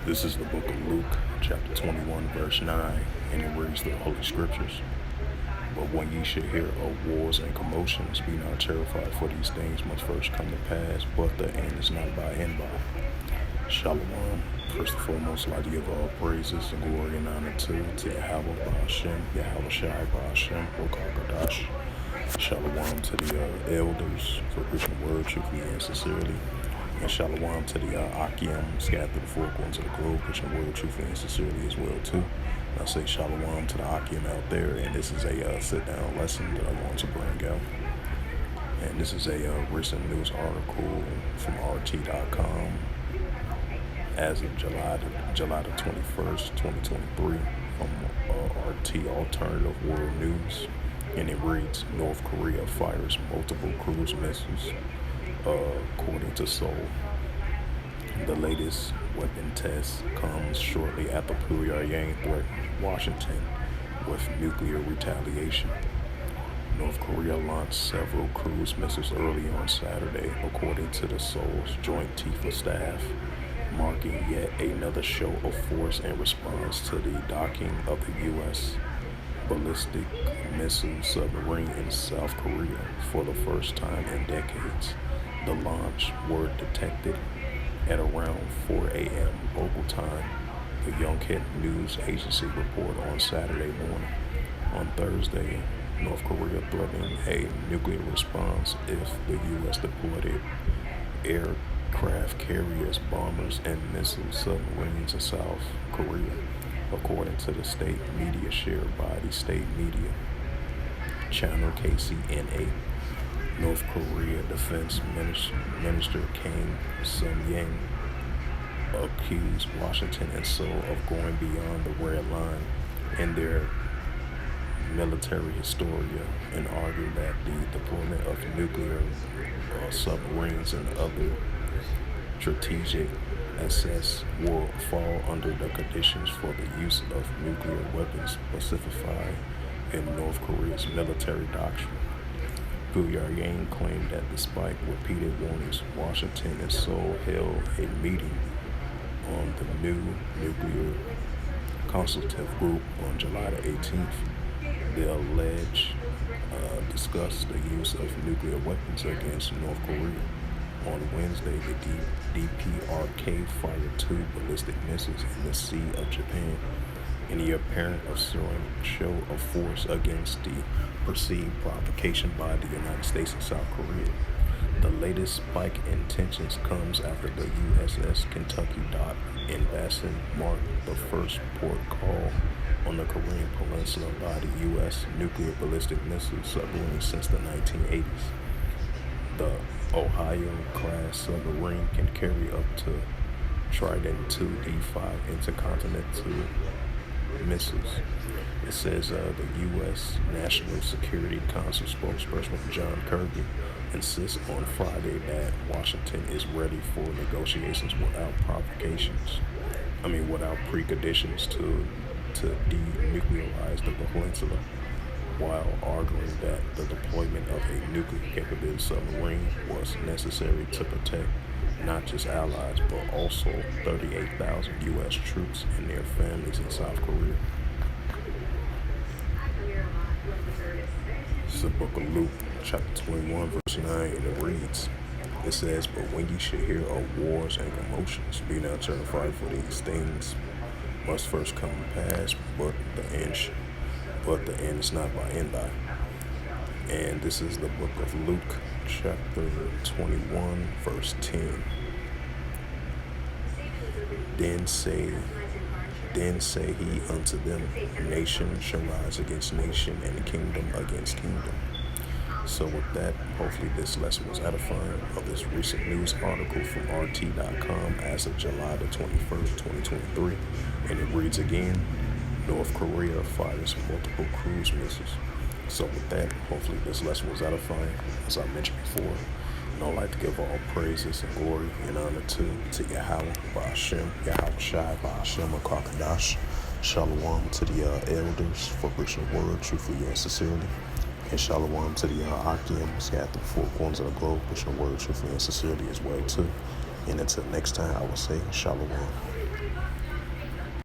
This is the book of Luke, chapter 21, verse 9, and it reads the Holy Scriptures. But when ye should hear of wars and commotions, be not terrified, for these things must first come to pass, but the end is not by and by. Shalom. First and foremost, I'd like to give all praises and glory and honor to Yahweh Ba'ashem, Yahweh Shai Ba'ashem, Wakakadash. Shalom to the elders for preaching the word truthfully and sincerely. And shalom to the Akim scattered through the four corners of the globe, preaching the word truthfully and sincerely as well too. And I say shalom to the Akim out there, and this is a sit-down lesson that I want to bring out. And this is a recent news article from RT.com as of July the 21st, 2023, from RT Alternative World News. And it reads, North Korea fires multiple cruise missiles, according to Seoul. The latest weapon test comes shortly after Pyongyang threatened Washington with nuclear retaliation. North Korea launched several cruise missiles early on Saturday, according to the Seoul's Joint Chief of Staff, marking yet another show of force in response to the docking of the U.S. ballistic missile submarine in South Korea for the first time in decades. The launch were detected at around 4 a.m. local time, the Yonhap News Agency reported on Saturday morning. On Thursday, North Korea threatening a nuclear response if the U.S. deployed aircraft carriers, bombers, and missile submarines in South Korea, according to the state media shared by the state media channel KCNA. North Korea Defense Minister Kang Sun-yang accused Washington and Seoul of going beyond the red line in their military hysteria and argued that the deployment of nuclear submarines and other strategic assets will fall under the conditions for the use of nuclear weapons specified in North Korea's military doctrine. Pyongyang claimed that despite repeated warnings, Washington and Seoul held a meeting on the new nuclear consultative group on July the 18th. They allege discussed the use of nuclear weapons against North Korea. On Wednesday, the DPRK fired 2 ballistic missiles in the Sea of Japan in the apparent show of force against the perceived provocation by the United States and South Korea. The latest spike in tensions comes after the USS Kentucky dock in Bassin marked the first port call on the Korean Peninsula by the U.S. nuclear ballistic missile submarine since the 1980s. The Ohio-class submarine can carry up to Trident II D5 intercontinental missiles. It says the U.S. National Security Council spokesperson John Kirby insists on Friday that Washington is ready for negotiations without preconditions to denuclearize the peninsula, while arguing that the deployment of a nuclear-capable submarine was necessary to protect not just allies, but also 38,000 U.S. troops and their families in South Korea. This is the book of Luke, chapter 21, verse 9, and it reads, it says, But when ye should hear of wars and commotions, be not terrified, for these things must first come to pass, but the end is not by and by. And this is the book of Luke, chapter 21, verse 10. Then say he unto them, Nation shall rise against nation, and kingdom against kingdom. So with that, hopefully this lesson was edifying of this recent news article from RT.com as of July the 21st, 2023. And it reads again, North Korea fires multiple cruise missiles. So with that, hopefully this lesson was edifying, as I mentioned before. And I'd like to give all praises and glory and honor to Yahweh Ba'ashem, Yahweh Shai Ba'ashem, Wakakadash. Shalom to the elders for preaching the word truthfully and sincerely. And shalom to the Akim scattered through the four corners of the globe, preaching the word truthfully and sincerely as well too. And until next time, I will say Shalom.